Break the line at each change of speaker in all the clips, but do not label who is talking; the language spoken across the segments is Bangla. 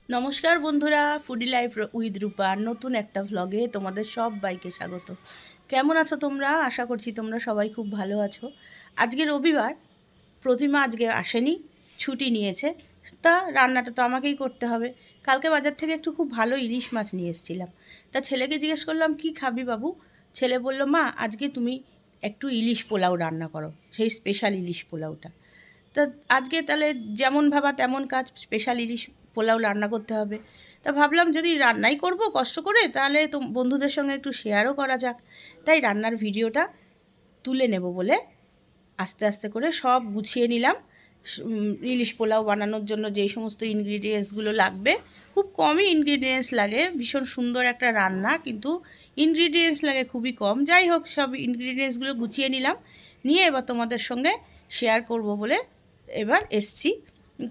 নমস্কার বন্ধুরা, ফুডি লাইফ উইথ রূপা নতুন একটা ভ্লগে তোমাদের সবাইকে স্বাগত। কেমন আছো তোমরা? আশা করছি তোমরা সবাই খুব ভালো আছো। আজকে রবিবার, প্রতিমা আজকে আসেনি, ছুটি নিয়েছে। তা রান্নাটা তো আমাকেই করতে হবে। কালকে বাজার থেকে একটু খুব ভালো ইলিশ মাছ নিয়ে এসেছিলাম। তা ছেলেকে জিজ্ঞেস করলাম, কি খাবি বাবু? ছেলে বলল, মা আজকে তুমি একটু ইলিশ পোলাও রান্না করো, সেই স্পেশাল ইলিশ পোলাওটা। তা আজকে তাহলে যেমন ভাবা তেমন কাজ, স্পেশাল ইলিশ পোলাও রান্না করতে হবে। তা ভাবলাম যদি রান্নাই করব কষ্ট করে, তাহলে তো বন্ধুদের সঙ্গে একটু শেয়ারও করা যাক। তাই রান্নার ভিডিওটা তুলে নেব বলে আস্তে আস্তে করে সব গুছিয়ে নিলাম। ইলিশ পোলাও বানানোর জন্য যেই সমস্ত ইনগ্রিডিয়েন্টসগুলো লাগবে, খুব কমই ইনগ্রিডিয়েন্টস লাগে, ভীষণ সুন্দর একটা রান্না, কিন্তু ইনগ্রিডিয়েন্টস লাগে খুবই কম। যাই হোক, সব ইনগ্রিডিয়েন্টসগুলো গুছিয়ে নিলাম, নিয়ে এবার তোমাদের সঙ্গে শেয়ার করব বলে এবার এসছি।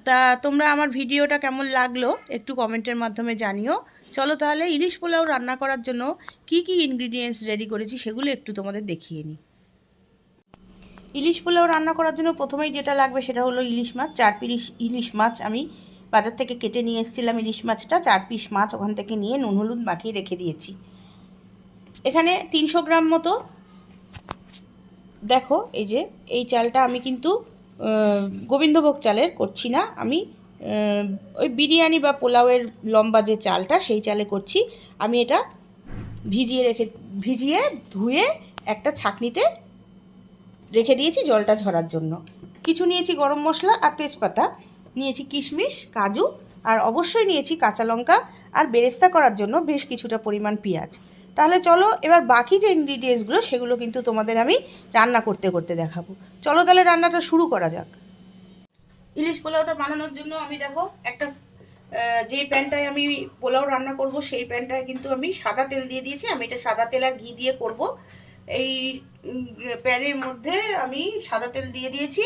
তা তোমরা আমার ভিডিওটা কেমন লাগলো একটু কমেন্টের মাধ্যমে জানিও। চলো তাহলে ইলিশ পোলাও রান্না করার জন্য কি কি ইনগ্রিডিয়েন্টস রেডি করেছি সেগুলো একটু তোমাদের দেখিয়ে নিই। ইলিশ পোলাও রান্না করার জন্য প্রথমেই যেটা লাগবে সেটা হলো ইলিশ মাছ। 4 পিস ইলিশ মাছ আমি বাজার থেকে কেটে নিয়ে এসেছিলাম। ইলিশ মাছটা 4 পিস মাছ ওখান থেকে নিয়ে নুন হলুদ মাখিয়ে রেখে দিয়েছি। এখানে 300 গ্রাম মতো, দেখো এই যে এই চালটা আমি কিন্তু গোবিন্দভোগ চালের করছি না, আমি ওই বিরিয়ানি বা পোলাওয়ের লম্বা যে চালটা সেই চালে করছি। আমি এটা ভিজিয়ে ধুয়ে একটা ছাঁকনিতে রেখে দিয়েছি জলটা ঝরার জন্য। কিছু নিয়েছি গরম মশলা আর তেজপাতা, নিয়েছি কিশমিশ, কাজু, আর অবশ্যই নিয়েছি কাঁচা লঙ্কা, আর বেরেস্তা করার জন্য বেশ কিছুটা পরিমাণ পেঁয়াজ। তাহলে চলো এবার বাকি যে ইনগ্রিডিয়েন্টসগুলো সেগুলো কিন্তু তোমাদের আমি রান্না করতে করতে দেখাবো। চলো তাহলে রান্নাটা শুরু করা যাক। ইলিশ পোলাওটা বানানোর জন্য আমি দেখো একটা যে প্যানটায় আমি পোলাও রান্না করব সেই প্যানটায় কিন্তু আমি সাদা তেল দিয়ে দিয়েছি। আমি এটা সাদা তেল আর ঘি দিয়ে করব। এই প্যানের মধ্যে আমি সাদা তেল দিয়ে দিয়েছি।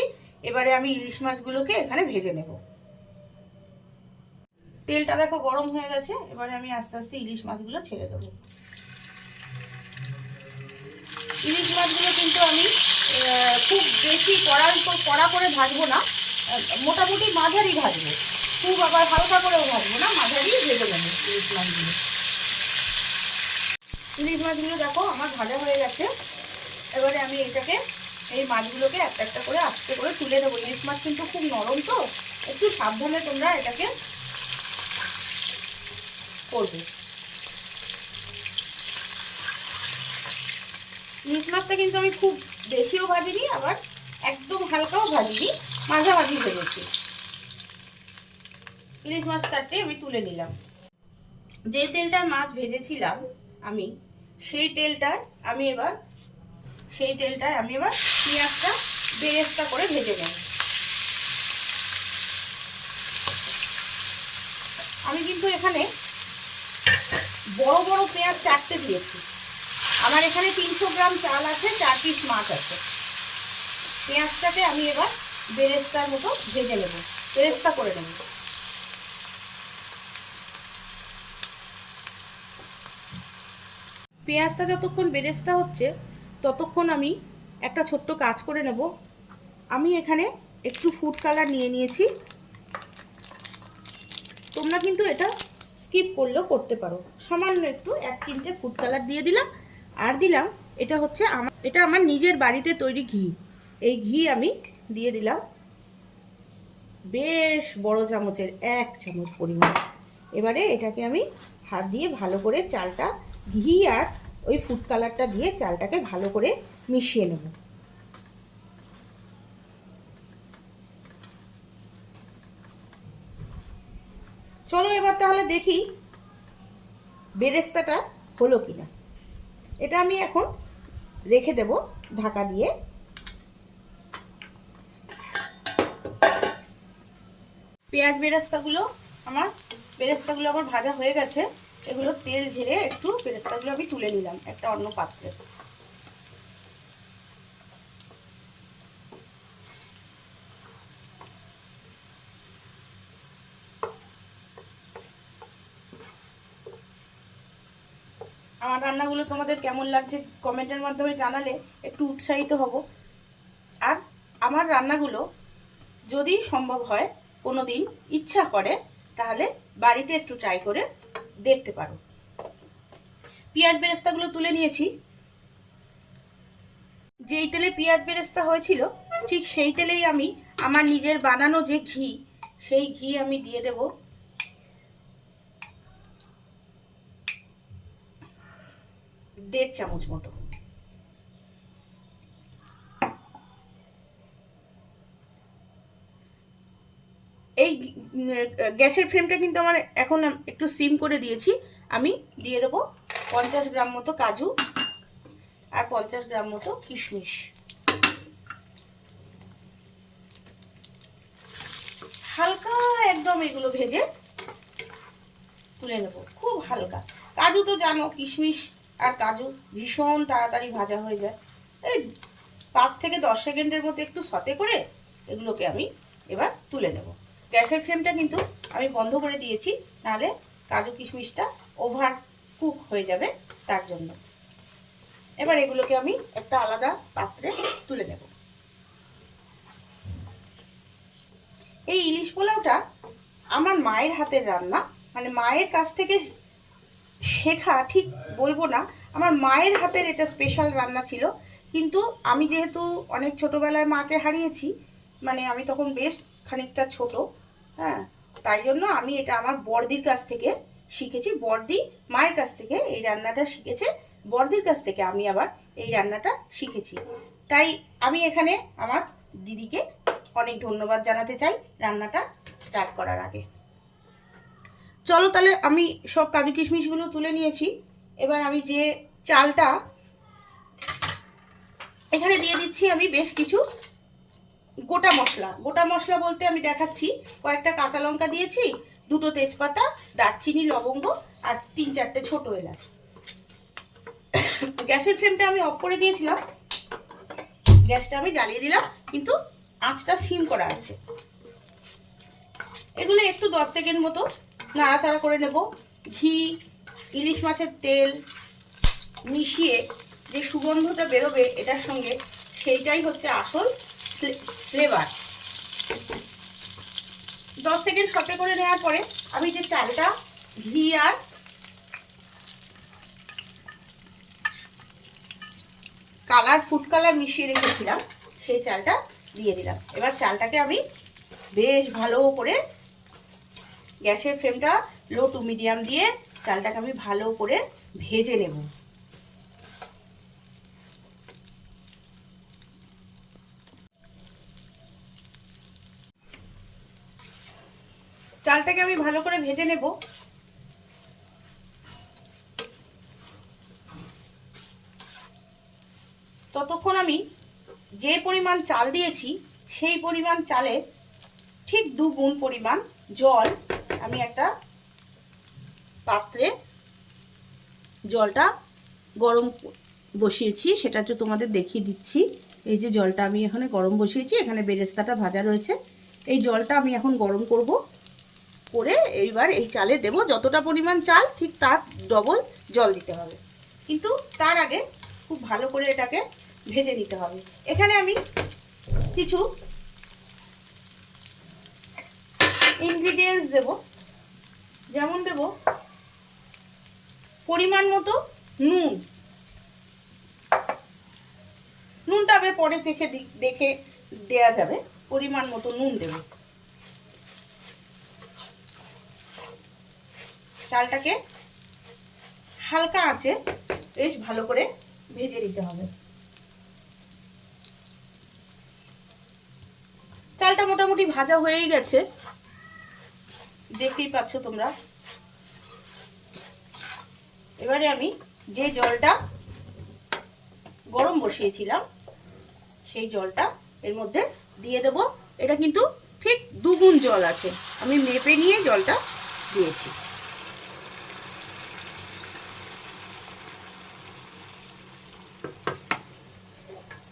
এবারে আমি ইলিশ মাছগুলোকে এখানে ভেজে নেব। তেলটা দেখো গরম হয়ে গেছে, এবারে আমি আস্তে আস্তে ইলিশ মাছগুলো ছেড়ে দেবো। ইলিশ মাছগুলো কিন্তু আমি খুব বেশি কড়া করে ভাজবো না, মোটামুটি মাঝারি ভাজবো, খুব আবার হালকা করেও ভাজবো না, মাঝারি ভেজে নেবো ইলিশ মাছগুলো। ইলিশ মাছগুলো দেখো আমার ভাজা হয়ে গেছে। এবারে আমি এই মাছগুলোকে একটা একটা করে আস্তে করে তুলে দেবো। ইলিশ মাছ কিন্তু খুব নরম, তো একটু সাবধানে তোমরা এটাকে করবে। ইলিশ মাছটা কিন্তু আমি খুব বেশিও ভাজিনি, আবার একদম হালকাও ভাজিনি, মাঝামাঝি ভেজেছি। ইলিশ মাছটাকে আমি তুলে নিলাম। যে তেলটায় মাছ ভেজেছিলাম আমি, সেই তেলটায় আমি এবার পেঁয়াজটা বেরেস্তা করে ভেজে নেব। আমি কিন্তু এখানে বড় বড় পেঁয়াজ 4টে দিয়েছি। আমার এখানে 300 গ্রাম চাল আছে, 4 পিস মাছ আছে। পেঁয়াজটাকে আমি এবার বেরেস্তার মতো ভেজে নেব, বেরেস্তা করে নেব। পেঁয়াজটা যতক্ষণ বেরেস্তা হচ্ছে ততক্ষণ আমি একটা ছোট্ট কাজ করে নেব। আমি এখানে একটু ফুড কালার নিয়ে নিয়েছি, তোমরা কিন্তু এটা স্কিপ করলেও করতে পারো। সামান্য একটু 1 চিমটে ফুড কালার দিয়ে দিলাম। আর দিলাম, এটা আমার নিজের বাড়িতে তৈরি ঘি। এই ঘি আমি দিয়ে দিলাম বেশ বড় চামচের 1 চামচ পরিমাণ। এবারে এটাকে আমি হাত দিয়ে ভালো করে চালটা, ঘি আর ওই ফুড কালারটা দিয়ে চালটাকে ভালো করে মিশিয়ে নেব। চলো এবার তাহলে দেখি বেরেস্তাটা হলো কিনা। এটা আমি এখন রেখে দেব ঢাকা দিয়ে। বেরেস্তাগুলো আমার ভাজা হয়ে গেছে। এগুলো তেল ঝেড়ে একটু বেরেস্তাগুলো আমি তুলে নিলাম একটা অন্য পাত্রে। আমার রান্নাগুলো তোমাদের কেমন লাগছে কমেন্টের মাধ্যমে জানালে একটু উৎসাহিত হব। আর আমার রান্নাগুলো যদি সম্ভব হয়, কোনো দিন ইচ্ছা করে, তাহলে বাড়িতে একটু ট্রাই করে দেখতে পারো। পেঁয়াজ বেরেস্তাগুলো তুলে নিয়েছি। যেই তেলে পেঁয়াজ বেরেস্তা হয়েছিল ঠিক সেই তেলেই আমি আমার নিজের বানানো যে ঘি, সেই ঘি আমি দিয়ে দেব। দেড় চামচ মতো। এই গ্যাসের ফ্লেমটা কিন্তু আমার এখন একটু সিম করে দিয়েছি। আমি দিয়ে দেবো 50 গ্রাম মতো কাজু আর 50 গ্রাম মতো কিশমিশ। হালকা একদম এগুলো ভেজে তুলে নেব, খুব হালকা। কাজু তো জানো, কিশমিশ আর কাজু ভীষণ তাড়াতাড়ি ভাজা হয়ে যায়। এই 5 থেকে 10 সেকেন্ডের মতো একটু সতে করে এগুলোকে আমি এবার তুলে নেব। গ্যাসের ফ্লেমটা কিন্তু আমি বন্ধ করে দিয়েছি, নাহলে কাজু কিশমিশটা ওভার কুক হয়ে যাবে, তার জন্য। এবার এগুলোকে আমি একটা আলাদা পাত্রে তুলে নেব। এই ইলিশ পোলাওটা আমার মায়ের হাতের রান্না, মানে মায়ের কাছ থেকে শেখা ঠিক বলবো না, আমার মায়ের হাতের এটা স্পেশাল রান্না ছিল। কিন্তু আমি যেহেতু অনেক ছোটবেলায় মাকে হারিয়েছি, মানে আমি তখন বেশ খানিকটা ছোট, হ্যাঁ, তাই জন্য আমি এটা আমার বড়দির কাছ থেকে শিখেছি। বড়দি মায়ের কাছ থেকে এই রান্নাটা শিখেছে, বড়দির কাছ থেকে আমি আবার এই রান্নাটা শিখেছি। তাই আমি এখানে আমার দিদিকে অনেক ধন্যবাদ জানাতে চাই রান্নাটা স্টার্ট করার আগে। চলো তাহলে আমি সব কাজু কিশমিশগুলো তুলে নিয়েছি। এবার আমি যে চালটা এখানে দিয়ে দিচ্ছি, আমি বেশ কিছু গোটা মশলা। গোটা মশলা বলতে আমি দেখাচ্ছি, কয়েকটা কাঁচা লঙ্কা দিয়েছি, 2টো তেজপাতা, দারচিনি, লবঙ্গ আর 3-4টে ছোট এলাচ। গ্যাসের ফ্লেমটা আমি অফ করে দিয়েছিলাম, গ্যাসটা আমি জ্বালিয়ে দিলাম, কিন্তু আঁচটা সিম করা আছে। এগুলো একটু 10 সেকেন্ড মতো নাড়াচাড়া করে নেব। ঘি, ইলিশ মাছের তেল মিশিয়ে যে সুগন্ধটা বেরোবে এটার সঙ্গে, সেইটাই হচ্ছে আসল ফ্লেভার। 10 সেকেন্ড সটে করে নেওয়ার পরে আমি যে চালটা ঘি আর ফুড কালার মিশিয়ে রেখেছিলাম, সেই চালটা দিয়ে দিলাম। এবার চালটাকে আমি বেশ ভালো করে, গ্যাসের ফ্লেমটা লো টু মিডিয়াম দিয়ে চালটাকে আমি ভালো করে ভেজে নেব। চালটাকে আমি ভালো করে ভেজে নেব। ততক্ষণ আমি যে পরিমাণ চাল দিয়েছি সেই পরিমাণ চালে ঠিক 2 গুণ পরিমাণ জল আমি একটা পাত্রে জলটা গরম বসিয়েছি, সেটা তো তোমাদের দেখিয়ে দিচ্ছি। এই যে জলটা আমি এখানে গরম বসিয়েছি, এখানে বেরেস্তাটা ভাজা রয়েছে। এই জলটা আমি এখন গরম করব, করে এইবার এই চালে দেব। যতটা পরিমাণ চাল ঠিক তার ডবল জল দিতে হবে, কিন্তু তার আগে খুব ভালো করে এটাকে ভেজে নিতে হবে। এখানে আমি কিছু ইনগ্রিডিয়েন্টস দেব, যেমন দেব পরিমাণ মতো নুন। নুনটা আমি পরে চেখে দেখে দেয়া যাবে। পরিমাণ মতো নুন দেব। চালটাকে হালকা আঁচে বেশ ভালো করে ভেজে নিতে হবে। চালটা মোটামুটি ভাজা হয়েই গেছে, দেখতেই পাচ্ছ তোমরা। এবারে আমি যে জলটা গরম বসিয়েছিলাম সেই জলটা এর মধ্যে দিয়ে দেব। এটা কিন্তু ঠিক 2 গুণ জল আছে, আমি মেপে নিয়ে জলটা দিয়েছি।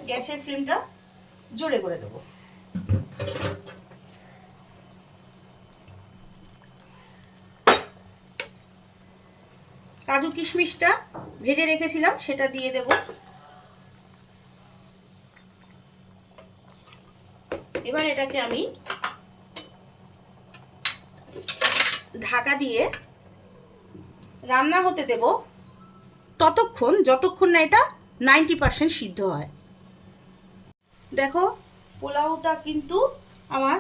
গ্যাসের ফ্লেমটা জোরে করে দেব। কাজু কিশমিশটা ভেজে রেখেছিলাম সেটা দিয়ে দেব। এবার এটাকে আমি ঢাকা দিয়ে রান্না হতে দেব ততক্ষণ যতক্ষণ না এটা 90% সিদ্ধ হয়। দেখো পোলাওটা কিন্তু আমার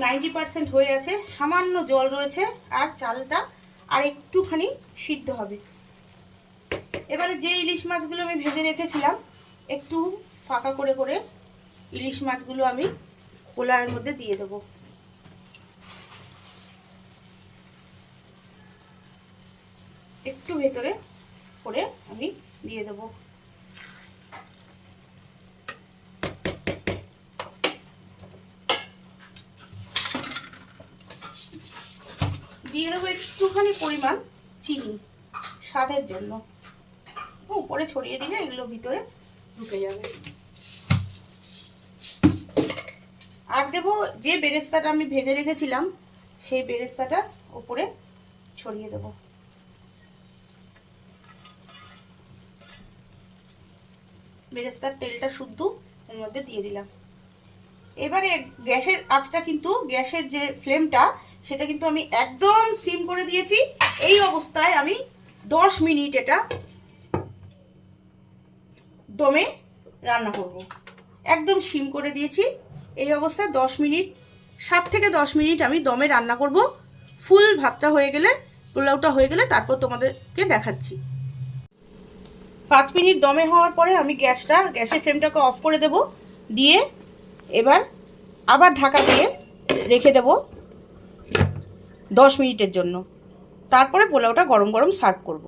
90% হয়ে আছে, সামান্য জল রয়েছে আর চালটা আর একটুখানি সিদ্ধ হবে। এবারে যে ইলিশ মাছগুলো আমি ভেজে রেখেছিলাম একটু ফাঁকা করে করে ইলিশ মাছগুলো আমি পোলাওয়ের মধ্যে দিয়ে দেবো। একটু ভেতরে করে আমি দিয়ে দেবো। দিয়ে দেবো একটুখানি পরিমাণ চিনি স্বাদের জন্য, উপরে ছড়িয়ে দিলে এগুলো ভিতরে ঢুকে যাবে। আর দেবো যে বেরেস্তাটা আমি ভেজে রেখেছিলাম সেই বেরেস্তাটা উপরে ছড়িয়ে দেবো। বেরেস্তার তেলটা শুদ্ধ এর মধ্যে দিয়ে দিলাম। এবারে গ্যাসের আঁচটা কিন্তু, গ্যাসের যে ফ্লেমটা সেটা কিন্তু আমি একদম সিম করে দিয়েছি। এই অবস্থায় আমি 10 মিনিট এটা দমে রান্না করব। একদম সিম করে দিয়েছি। এই অবস্থায় 10 মিনিট, 7 থেকে 10 মিনিট আমি দমে রান্না করব। ফুল ভাতটা হয়ে গেলে, পোলাওটা হয়ে গেলে তারপর তোমাদেরকে দেখাচ্ছি। 5 মিনিট দমে হওয়ার পরে আমি গ্যাসের ফ্লেমটাকে অফ করে দেব। দিয়ে এবার আবার ঢাকা দিয়ে রেখে দেব 10 মিনিটের জন্য। তারপরে পোলাওটা গরম গরম সার্ভ করব।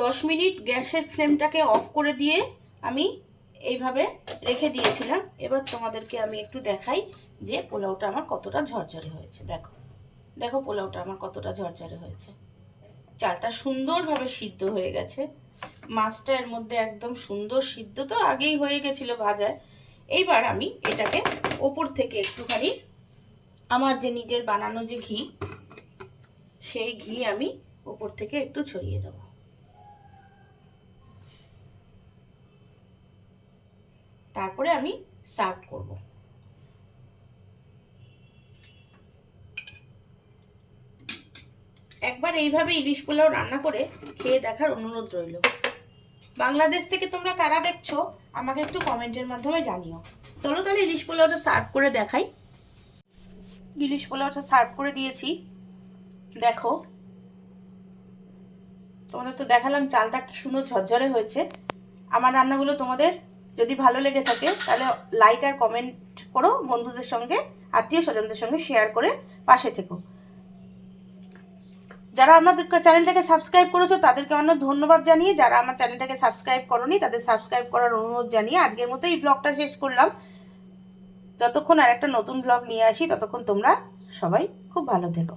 10 মিনিট গ্যাসের ফ্লেমটাকে অফ করে দিয়ে আমি এইভাবে রেখে দিয়েছিলাম। এবার তোমাদেরকে আমি একটু দেখাই যে পোলাওটা আমার কতটা ঝরঝরে হয়েছে। দেখো দেখো পোলাওটা আমার কতটা ঝরঝরে হয়েছে। চালটা সুন্দরভাবে সিদ্ধ হয়ে গেছে, মাছটা এর মধ্যে একদম সুন্দর সিদ্ধ তো আগেই হয়ে গেছিল ভাজায়। এইবার আমি এটাকে ওপর থেকে একটুখানি আমার যে নিজের বানানো যে ঘি, সেই ঘি আমি ওপর থেকে একটু ছড়িয়ে দেব। তারপরে আমি সার্ভ করব। একবার এইভাবে ইলিশ পোলাও রান্না করে খেয়ে দেখার অনুরোধ রইল। বাংলাদেশ থেকে তোমরা কারা দেখছো আমাকে একটু কমেন্টের মাধ্যমে জানিও। চলো তাহলে ইলিশ পোলাওটা সার্ভ করে দেখাই। ইলিশ পোলাওটা সার্ভ করে দিয়েছি। দেখো তোমাদের তো দেখালাম চালটা কি সুন্দর ঝরঝরে হয়েছে। আমার রান্নাগুলো তোমাদের যদি ভালো লেগে থাকে তাহলে লাইক আর কমেন্ট করো, বন্ধুদের সঙ্গে আত্মীয় স্বজনদের সঙ্গে শেয়ার করে পাশে থেকো। যারা আমাদের চ্যানেলটাকে সাবস্ক্রাইব করেছো তাদেরকে অনেক ধন্যবাদ জানিয়ে, যারা আমার চ্যানেলটাকে সাবস্ক্রাইব করোনি তাদের সাবস্ক্রাইব করার অনুরোধ জানিয়ে আজকের মতো এই ব্লগটা শেষ করলাম। যতক্ষণ আর একটা নতুন ব্লগ নিয়ে আসি ততক্ষণ তোমরা সবাই খুব ভালো থেকো।